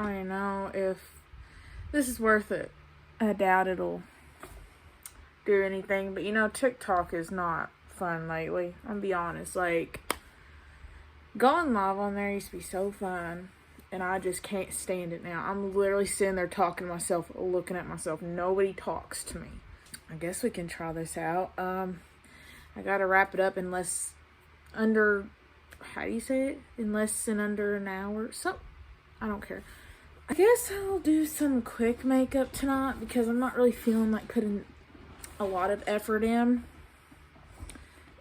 I don't know if this is worth it. I doubt it'll do anything, but you know, TikTok is not fun lately. I'll be honest, like, going live on there used to be so fun, and I just can't stand it now. I'm literally sitting there talking to myself, looking at myself. Nobody talks to me. I guess we can try this out. I gotta wrap it up in less under, how do you say it? In less than under an hour. So, I don't care. I guess I'll do some quick makeup tonight because I'm not really feeling like putting a lot of effort in.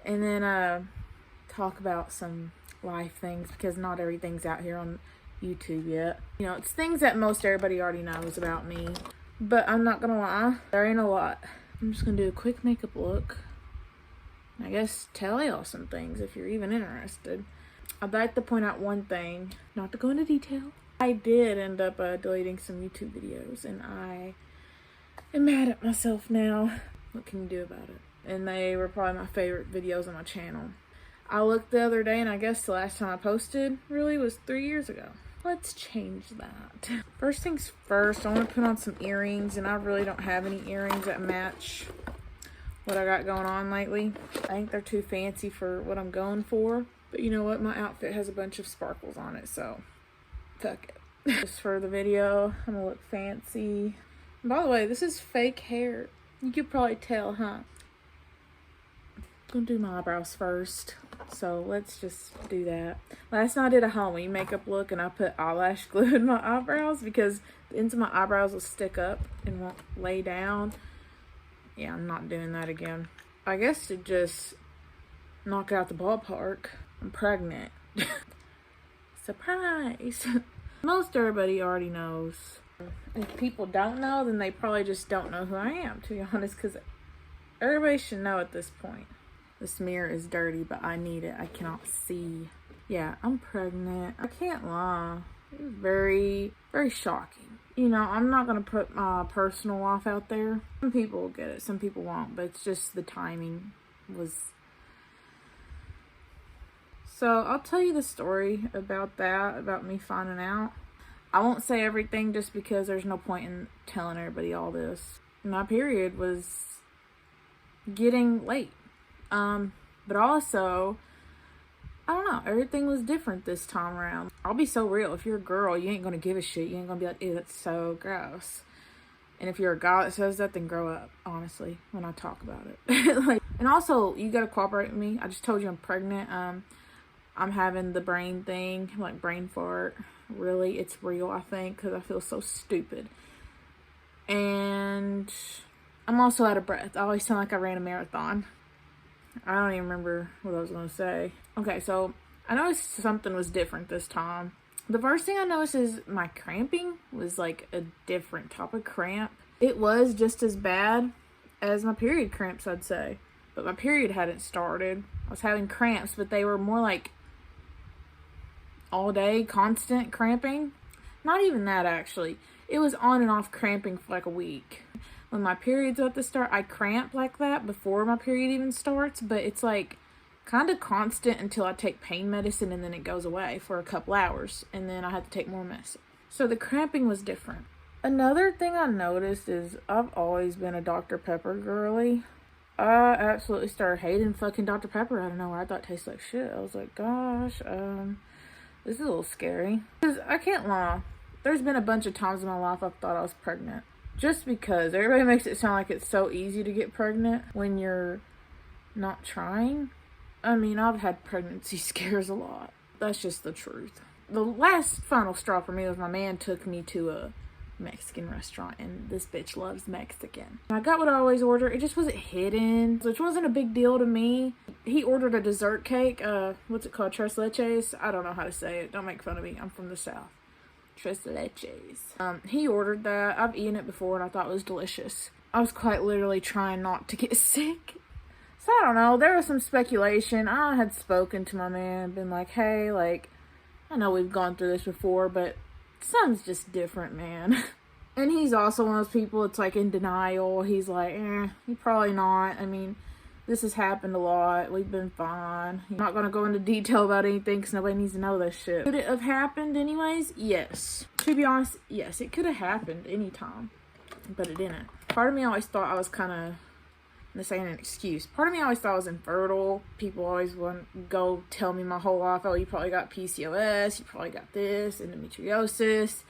And then talk about some life things because not everything's out here on YouTube yet. You know, it's things that most everybody already knows about me. But I'm not gonna lie, there ain't a lot. I'm just gonna do a quick makeup look. I guess tell y'all some things if you're even interested. I'd like to point out one thing, not to go into detail. I did end up deleting some YouTube videos, and I am mad at myself now. What can you do about it? And they were probably my favorite videos on my channel. I looked the other day, and I guess the last time I posted really was 3 years ago. Let's change that. First things first, I want to put on some earrings, and I really don't have any earrings that match what I got going on lately. I think they're too fancy for what I'm going for. But you know what? My outfit has a bunch of sparkles on it, so fuck it. Just for the video, I'm gonna look fancy. And by the way, this is fake hair. You could probably tell, huh? I'm gonna do my eyebrows first. So let's just do that. Last night I did a Halloween makeup look and I put eyelash glue in my eyebrows because the ends of my eyebrows will stick up and won't lay down. Yeah, I'm not doing that again. I guess to just knock out the ballpark, I'm pregnant. Surprise! Most everybody already knows. If people don't know, then they probably just don't know who I am, to be honest, because everybody should know at this point. This mirror is dirty, but I need it. I cannot see. Yeah, I'm pregnant. I can't lie. It was very, very shocking. You know, I'm not going to put my personal life out there. Some people will get it, some people won't, but it's just the timing was... So, I'll tell you the story about that, about me finding out. I won't say everything just because there's no point in telling everybody all this. My period was getting late. But also, I don't know, everything was different this time around. I'll be so real. If you're a girl, you ain't gonna give a shit. You ain't gonna be like, ew, that's so gross. And if you're a guy that says that, then grow up, honestly, when I talk about it. Like, and also, you gotta cooperate with me. I just told you I'm pregnant. I'm having the brain thing, like brain fart. Really, it's real, I think, because I feel so stupid. And I'm also out of breath. I always sound like I ran a marathon. I don't even remember what I was going to say. Okay, so I noticed something was different this time. The first thing I noticed is my cramping was like a different type of cramp. It was just as bad as my period cramps, I'd say. But my period hadn't started. I was having cramps, but they were more like all day, constant cramping. Not even that, actually. It was on and off cramping for like a week. When my period's about to start, I cramp like that before my period even starts, but it's like kind of constant until I take pain medicine and then it goes away for a couple hours and then I have to take more medicine. So the cramping was different. Another thing I noticed is I've always been a Dr. Pepper girly. I absolutely started hating fucking Dr. Pepper out of nowhere. I thought it tasted like shit. I was like, gosh, this is a little scary. Because I can't lie. There's been a bunch of times in my life I've thought I was pregnant. Just because everybody makes it sound like it's so easy to get pregnant when you're not trying. I mean, I've had pregnancy scares a lot. That's just the truth. The last final straw for me was my man took me to a Mexican restaurant, and this bitch loves Mexican. I got what I always order. It just wasn't hidden, which wasn't a big deal to me. He ordered a dessert cake. What's it called? Tres leches? I don't know how to say it. Don't make fun of me. I'm from the South. Tres leches. He ordered that. I've eaten it before and I thought it was delicious. I was quite literally trying not to get sick. So I don't know, there was some speculation. I had spoken to my man, been like, hey, like, I know we've gone through this before, but something's just different, man. And he's also one of those people that's like in denial. He's like, you're probably not. I mean, this has happened a lot. We've been fine. I'm not going to go into detail about anything because nobody needs to know this shit. Could it have happened anyways? Yes. To to be honest, yes, it could have happened anytime, but it didn't. Part of me always thought I was kind of, this ain't an excuse. Part of me always thought I was infertile. People always want to go tell me my whole life, oh, you probably got PCOS, you probably got this, endometriosis.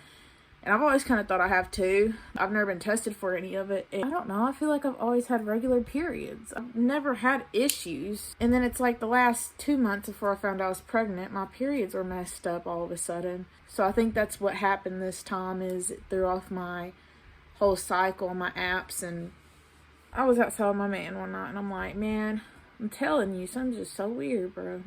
And I've always kind of thought I have too. I've never been tested for any of it. And I don't know, I feel like I've always had regular periods. I've never had issues. And then it's like the last 2 months before I found out I was pregnant, my periods were messed up all of a sudden. So I think that's what happened this time, is it threw off my whole cycle, my apps. And I was outside with my man one night and I'm like, man, I'm telling you, something's just so weird, bro.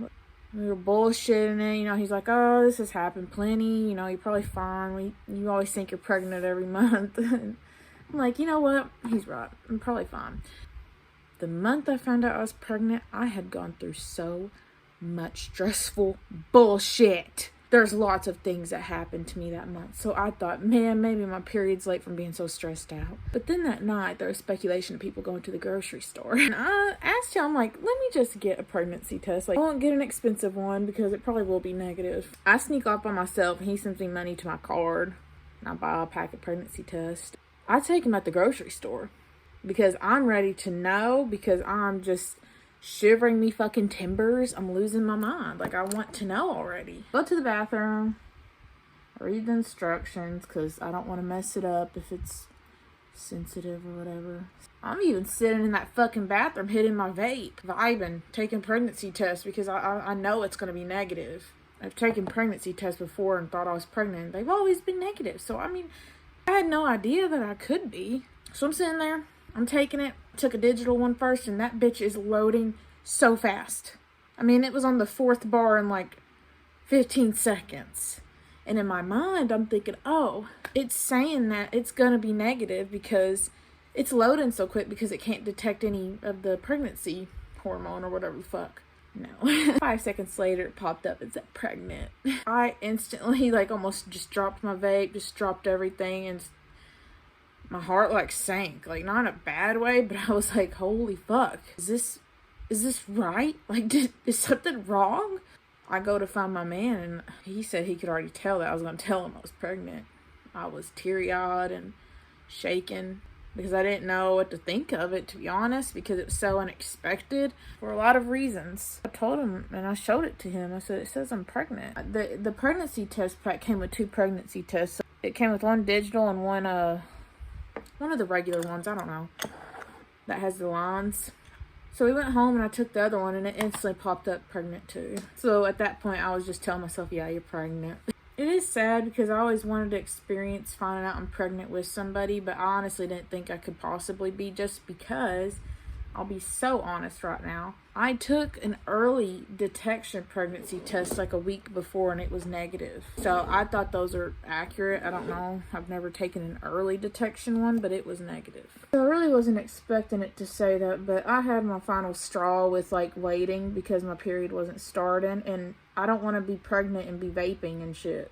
We were bullshitting it, you know, he's like, oh, this has happened plenty, you know, you're probably fine, you always think you're pregnant every month. I'm like, you know what, he's right, I'm probably fine. The month I found out I was pregnant, I had gone through so much stressful bullshit. There's lots of things that happened to me that month. So I thought, man, maybe my period's late from being so stressed out. But then that night, there was speculation of people going to the grocery store. And I asked him, I'm like, let me just get a pregnancy test. Like, I won't get an expensive one because it probably will be negative. I sneak off by myself and he sends me money to my card. And I buy a pack of pregnancy tests. I take him at the grocery store because I'm ready to know, because I'm just shivering me fucking timbers. I'm losing my mind. Like, I want to know already. Go to the bathroom. I read the instructions because I don't want to mess it up if it's sensitive or whatever. I'm even sitting in that fucking bathroom hitting my vape, vibing, taking pregnancy tests because I know it's going to be negative. I've taken pregnancy tests before and thought I was pregnant. They've always been negative. So, I mean, I had no idea that I could be. So I'm sitting there. I'm taking it. Took a digital one first, and that bitch is loading so fast. I mean, it was on the 4th bar in like 15 seconds. And in my mind, I'm thinking, oh, it's saying that it's going to be negative because it's loading so quick because it can't detect any of the pregnancy hormone or whatever the fuck. No. 5 seconds later, it popped up. It said pregnant. I instantly, like, almost just dropped my vape, just dropped everything, and my heart like sank, like not in a bad way, but I was like, holy fuck, is this right? Like, is something wrong? I go to find my man and he said he could already tell that I was going to tell him I was pregnant. I was teary-eyed and shaking because I didn't know what to think of it, to be honest, because it was so unexpected for a lot of reasons. I told him and I showed it to him. I said, it says I'm pregnant. The pregnancy test pack came with 2 pregnancy tests. It came with one digital and one of the regular ones, I don't know, that has the lines. So we went home and I took the other one and it instantly popped up pregnant too. So at that point I was just telling myself, yeah, you're pregnant. It is sad because I always wanted to experience finding out I'm pregnant with somebody, but I honestly didn't think I could possibly be, just because, I'll be so honest right now, I took an early detection pregnancy test like a week before and it was negative. So I thought those are accurate. I don't know. I've never taken an early detection one, but it was negative. So I really wasn't expecting it to say that, but I had my final straw with like waiting because my period wasn't starting, and I don't want to be pregnant and be vaping and shit.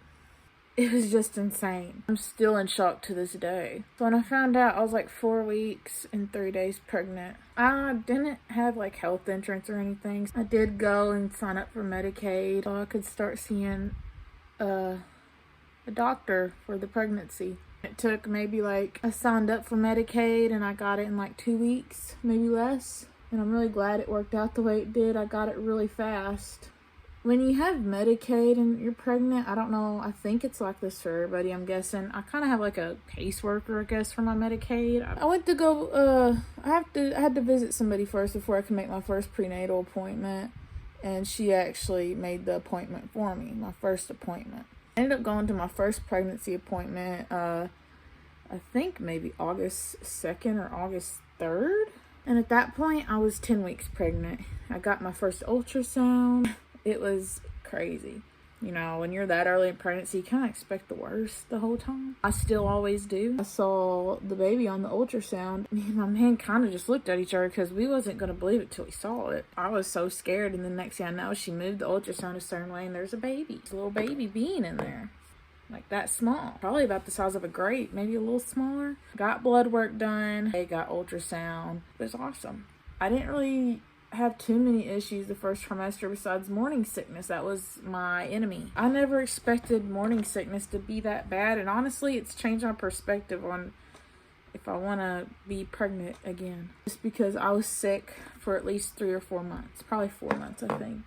It was just insane. I'm still in shock to this day. So when I found out, I was like 4 weeks and 3 days pregnant. I didn't have like health insurance or anything. I did go and sign up for Medicaid so I could start seeing a doctor for the pregnancy. It took maybe like, I signed up for Medicaid and I got it in like 2 weeks, maybe less. And I'm really glad it worked out the way it did. I got it really fast. When you have Medicaid and you're pregnant, I don't know, I think it's like this for everybody, I'm guessing. I kind of have like a caseworker, I guess, for my Medicaid. I went to go, I had to visit somebody first before I could make my first prenatal appointment. And she actually made the appointment for me, my first appointment. I ended up going to my first pregnancy appointment, I think maybe August 2nd or August 3rd. And at that point, I was 10 weeks pregnant. I got my first ultrasound. It was crazy. You know, when you're that early in pregnancy, you kind of expect the worst the whole time. I still always do. I saw the baby on the ultrasound. Me and my man kind of just looked at each other because we wasn't going to believe it till we saw it. I was so scared, and the next thing I know, she moved the ultrasound a certain way, and there's a baby. A little baby being in there. Like that small. Probably about the size of a grape, maybe a little smaller. Got blood work done. They got ultrasound. It was awesome. I didn't really have too many issues the first trimester besides morning sickness. That was my enemy. I never expected morning sickness to be that bad, and honestly, it's changed my perspective on if I want to be pregnant again. Just because I was sick for at least 3 or 4 months. Probably 4 months, I think.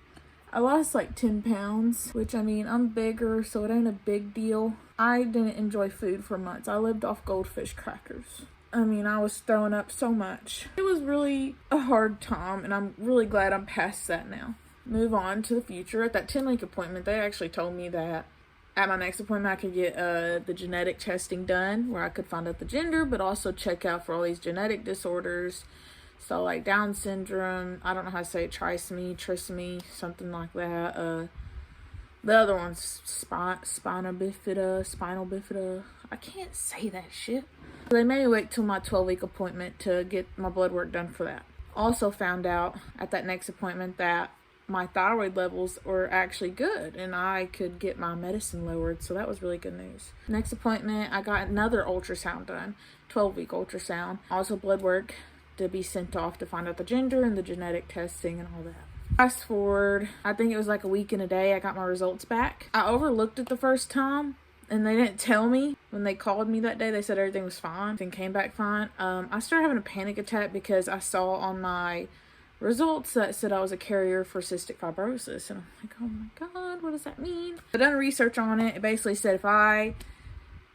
I lost like 10 pounds, which, I mean, I'm bigger, so it ain't a big deal. I didn't enjoy food for months. I lived off goldfish crackers. I mean, I was throwing up so much. It was really a hard time, and I'm really glad I'm past that now. Move on to the future. At that 10-week appointment, they actually told me that at my next appointment, I could get the genetic testing done, where I could find out the gender, but also check out for all these genetic disorders. So, like Down syndrome, I don't know how to say it, trisomy, something like that. The other one's spinal bifida. I can't say that shit. They made me wait till my 12-week appointment to get my blood work done for that. Also found out at that next appointment that my thyroid levels were actually good and I could get my medicine lowered, so that was really good news. Next appointment, I got another ultrasound done, 12-week ultrasound. Also blood work to be sent off to find out the gender and the genetic testing and all that. Fast forward, I think it was like a week and a day, I got my results back. I overlooked it the first time, and they didn't tell me. When they called me that day, they said everything was fine and came back fine. I started having a panic attack because I saw on my results that said I was a carrier for cystic fibrosis. And I'm like, oh my God, what does that mean? I done research on it. It basically said if I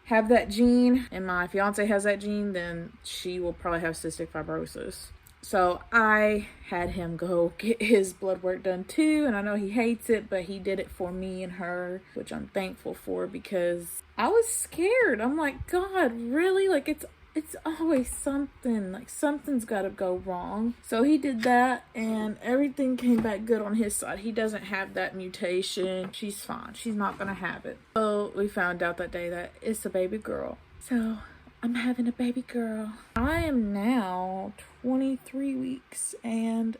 have that gene and my fiance has that gene, then she will probably have cystic fibrosis. So I had him go get his blood work done too, and I know he hates it, but he did it for me and her, which I'm thankful for because I was scared. I'm like, God, really? Like it's always something, like something's got to go wrong. So he did that and everything came back good on his side. He doesn't have that mutation. She's fine. She's not going to have it. So we found out that day that it's a baby girl. So I'm having a baby girl. I am now 23 weeks and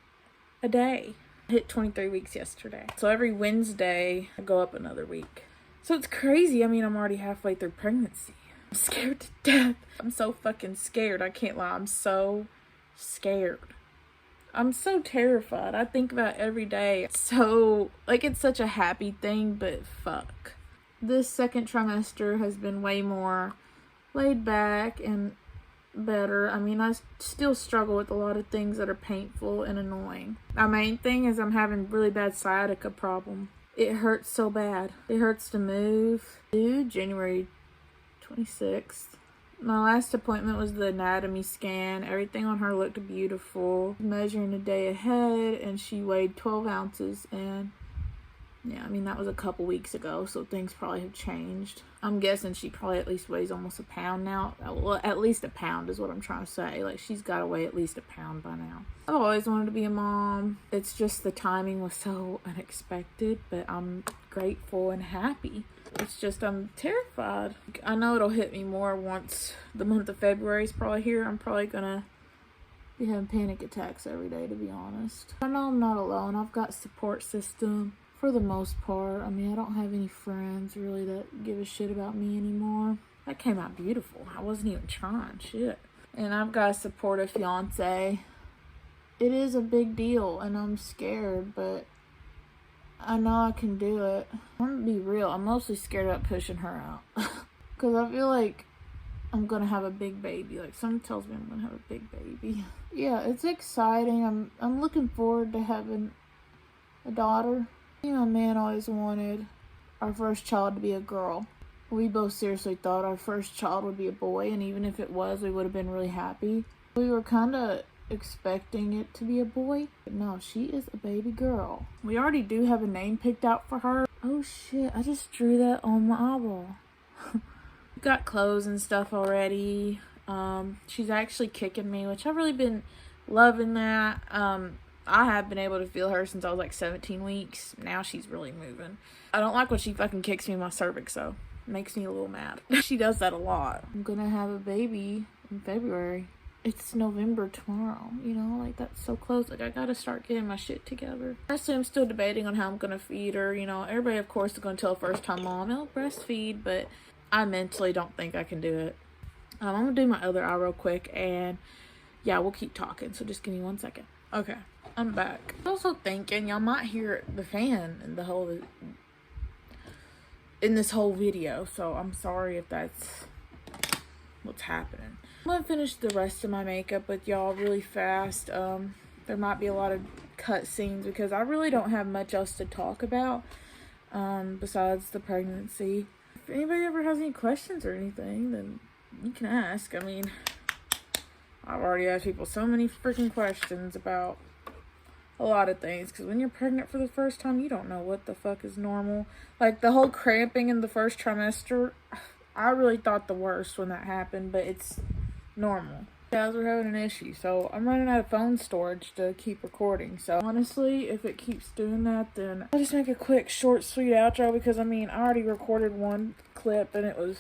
a day. I hit 23 weeks yesterday. So every Wednesday, I go up another week. So it's crazy. I mean, I'm already halfway through pregnancy. I'm scared to death. I'm so fucking scared. I can't lie. I'm so scared. I'm so terrified. I think about it every day. So, like, it's such a happy thing, but fuck. This second trimester has been way more laid back and better. I mean, I still struggle with a lot of things that are painful and annoying. My main thing is I'm having really bad sciatica problem. It hurts so bad. It hurts to move. Dude, January 26th. My last appointment was the anatomy scan. Everything on her looked beautiful. Measuring a day ahead, and she weighed 12 ounces. And yeah, I mean, that was a couple weeks ago, so things probably have changed. I'm guessing she probably at least weighs almost a pound now. Well, at least a pound is what I'm trying to say. Like, she's got to weigh at least a pound by now. I've always wanted to be a mom. It's just the timing was so unexpected, but I'm grateful and happy. It's just I'm terrified. I know it'll hit me more once the month of February is probably here. I'm probably gonna be having panic attacks every day, to be honest. I know I'm not alone. I've got support system for the most part. I mean, I don't have any friends really that give a shit about me anymore. That came out beautiful. I wasn't even trying. Shit. And I've got a supportive fiance. It is a big deal, and I'm scared, but I know I can do it. I'm gonna be real. I'm mostly scared about pushing her out. Because I feel like I'm gonna have a big baby. Like, someone tells me I'm gonna have a big baby. Yeah, it's exciting. I'm looking forward to having a daughter. You know, man always wanted our first child to be a girl. We both seriously thought our first child would be a boy, and even if it was, we would have been really happy. We were kind of expecting it to be a boy, but no, she is a baby girl. We already do have a name picked out for her. Oh shit, I just drew that on my eyeball. Got clothes and stuff already. She's actually kicking me, which I've really been loving that. I have been able to feel her since I was like 17 weeks. Now she's really moving. I don't like when she fucking kicks me in my cervix, though. Makes me a little mad. She does that a lot. I'm gonna have a baby in February. It's November tomorrow, you know, like that's so close. Like, I gotta start getting my shit together. Honestly, I'm still debating on how I'm gonna feed her. You know, everybody, of course, is gonna tell a first-time mom, "Oh, breastfeed," but I mentally don't think I can do it. I'm gonna do my other eye real quick, and yeah, we'll keep talking. So just give me 1 second. Okay. I'm back. I was also thinking y'all might hear the fan in this whole video, so I'm sorry if that's what's happening. I'm gonna finish the rest of my makeup with y'all really fast. There might be a lot of cut scenes because I really don't have much else to talk about besides the pregnancy. If anybody ever has any questions or anything, then you can ask. I mean, I've already asked people so many freaking questions about a lot of things, because when you're pregnant for the first time, you don't know what the fuck is normal. Like, the whole cramping in the first trimester, I really thought the worst when that happened, but it's normal. Guys, we're having an issue, so I'm running out of phone storage to keep recording. So honestly, if it keeps doing that, then I'll just make a quick, short, sweet outro, because I mean, I already recorded one clip and it was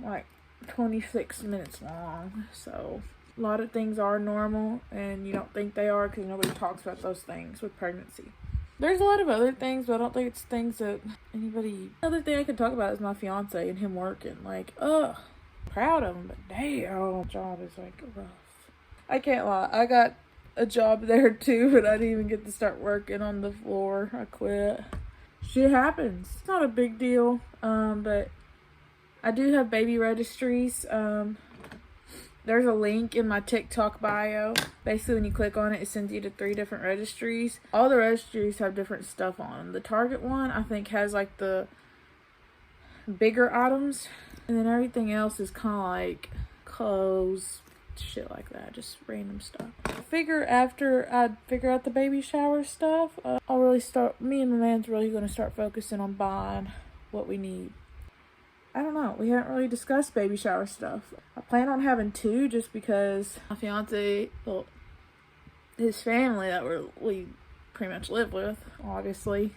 like 26 minutes long. So a lot of things are normal, and you don't think they are because nobody talks about those things with pregnancy. There's a lot of other things, but I don't think it's things that anybody... Another thing I could talk about is my fiance and him working. Like, ugh, proud of him, but damn, job is like rough. I can't lie, I got a job there too, but I didn't even get to start working on the floor. I quit. Shit happens. It's not a big deal, but I do have baby registries. There's a link in my TikTok bio. Basically, when you click on it, it sends you to 3 different registries. All the registries have different stuff on them. The Target one, I think, has like the bigger items. And then everything else is kind of like clothes, shit like that. Just random stuff. After I figure out the baby shower stuff, I'll really start, me and my man's really going to start focusing on buying what we need. I don't know. We haven't really discussed baby shower stuff. I plan on having 2 just because my fiance, well, his family that we pretty much live with, obviously,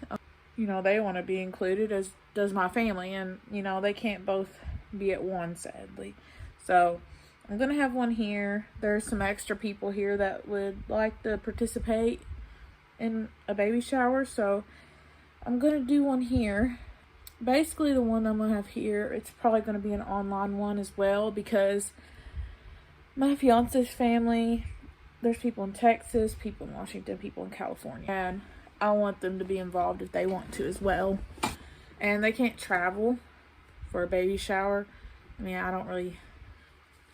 you know, they want to be included, as does my family, and, you know, they can't both be at one, sadly. So I'm going to have one here. There's some extra people here that would like to participate in a baby shower, so I'm going to do one here. Basically, the one I'm going to have here, it's probably going to be an online one as well, because my fiance's family, there's people in Texas, people in Washington, people in California, and I want them to be involved if they want to as well. And they can't travel for a baby shower. I mean, I don't really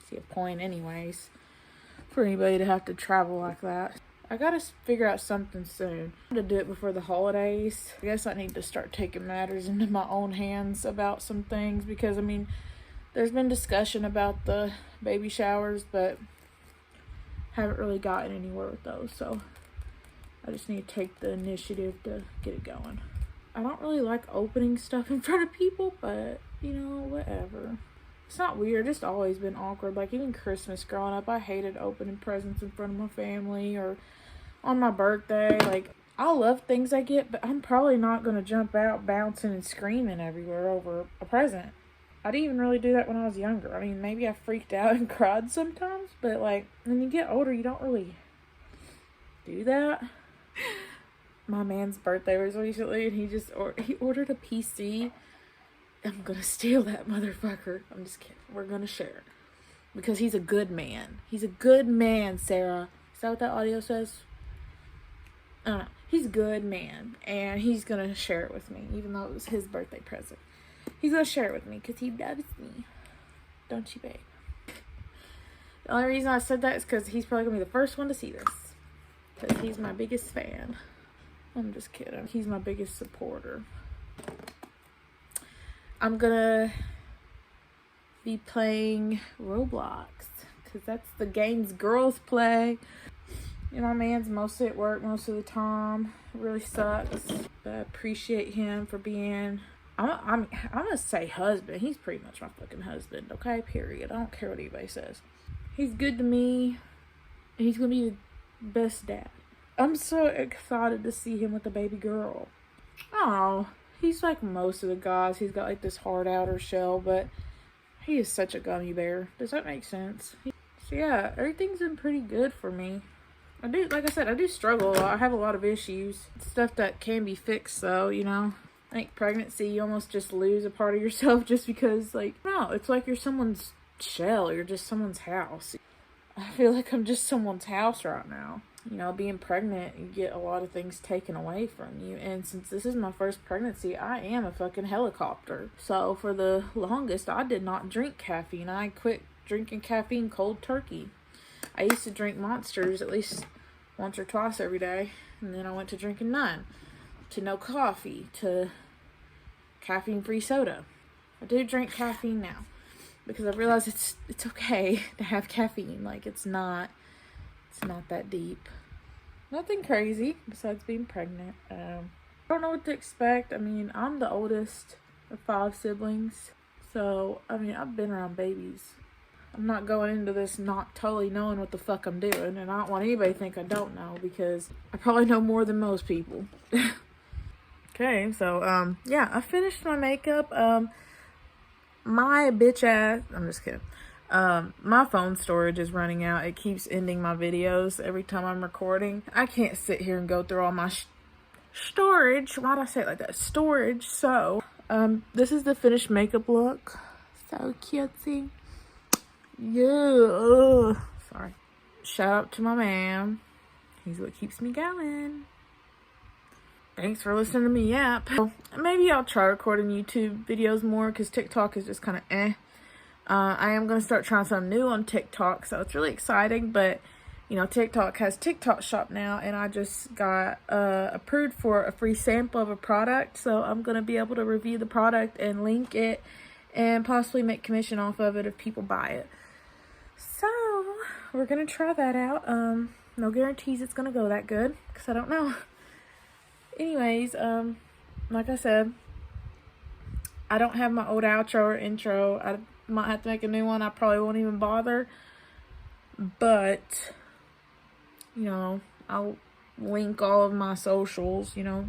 see a point anyways for anybody to have to travel like that. I gotta figure out something soon to do it before the holidays. I guess I need to start taking matters into my own hands about some things, because I mean, there's been discussion about the baby showers, but haven't really gotten anywhere with those, so I just need to take the initiative to get it going. I don't really like opening stuff in front of people, but you know, whatever. It's not weird, it's always been awkward. Like, even Christmas growing up, I hated opening presents in front of my family, or on my birthday. Like, I love things I get, but I'm probably not going to jump out bouncing and screaming everywhere over a present. I didn't even really do that when I was younger. I mean, maybe I freaked out and cried sometimes, but like, when you get older, you don't really do that. My man's birthday was recently, and he ordered a PC. I'm gonna steal that motherfucker. I'm just kidding. We're gonna share. Because he's a good man. He's a good man, Sarah. Is that what that audio says? I don't know. He's a good man. And he's gonna share it with me, even though it was his birthday present. He's gonna share it with me because he loves me. Don't you, babe? The only reason I said that is because he's probably gonna be the first one to see this. Because he's my biggest fan. I'm just kidding. He's my biggest supporter. I'm gonna be playing Roblox, because that's the games girls play. You know, my man's mostly at work most of the time. It really sucks. But I appreciate him for being, I'm gonna say husband. He's pretty much my fucking husband, okay? Period. I don't care what anybody says. He's good to me. He's gonna be the best dad. I'm so excited to see him with a baby girl. Oh, he's like most of the guys. He's got like this hard outer shell, but he is such a gummy bear. Does that make sense? So yeah, everything's been pretty good for me. I do, like I said, I do struggle a lot. I have a lot of issues. Stuff that can be fixed though, you know. I think pregnancy, you almost just lose a part of yourself just because, like, no, it's like you're someone's shell. You're just someone's house. I feel like I'm just someone's house right now. you know, being pregnant, you get a lot of things taken away from you. And since this is my first pregnancy, I am a fucking helicopter. So for the longest, I did not drink caffeine. I quit drinking caffeine cold turkey. I used to drink Monsters at least once or twice every day. And then I went to drinking none, to no coffee, to caffeine-free soda. I do drink caffeine now because I realize it's okay to have caffeine. Like, it's not that deep. Nothing crazy besides being pregnant. I don't know what to expect. I mean, I'm the oldest of 5 siblings. So, I mean, I've been around babies. I'm not going into this not totally knowing what the fuck I'm doing. And I don't want anybody to think I don't know, because I probably know more than most people. Okay, so, yeah, I finished my makeup. My bitch ass, I'm just kidding. My phone storage is running out. It keeps ending my videos every time I'm recording. I can't sit here and go through all my storage. Why'd I say it like that? Storage. So, this is the finished makeup look. So cutesy. Yeah. Sorry. Shout out to my man. He's what keeps me going. Thanks for listening to me yap. Maybe I'll try recording YouTube videos more, because TikTok is just kind of eh. I am going to start trying something new on TikTok, so it's really exciting. But, you know, TikTok has TikTok Shop now, and I just got approved for a free sample of a product. So I'm going to be able to review the product and link it and possibly make commission off of it if people buy it. So we're going to try that out. No guarantees it's going to go that good, because I don't know. Anyways, like I said, I don't have my old outro or intro. I might have to make a new one. I probably won't even bother. But, you know, I'll link all of my socials, you know,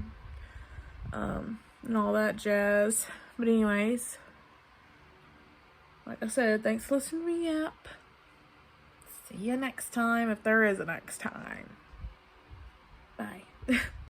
and all that jazz. But anyways, like I said, thanks for listening to me yap. See you next time, if there is a next time. Bye.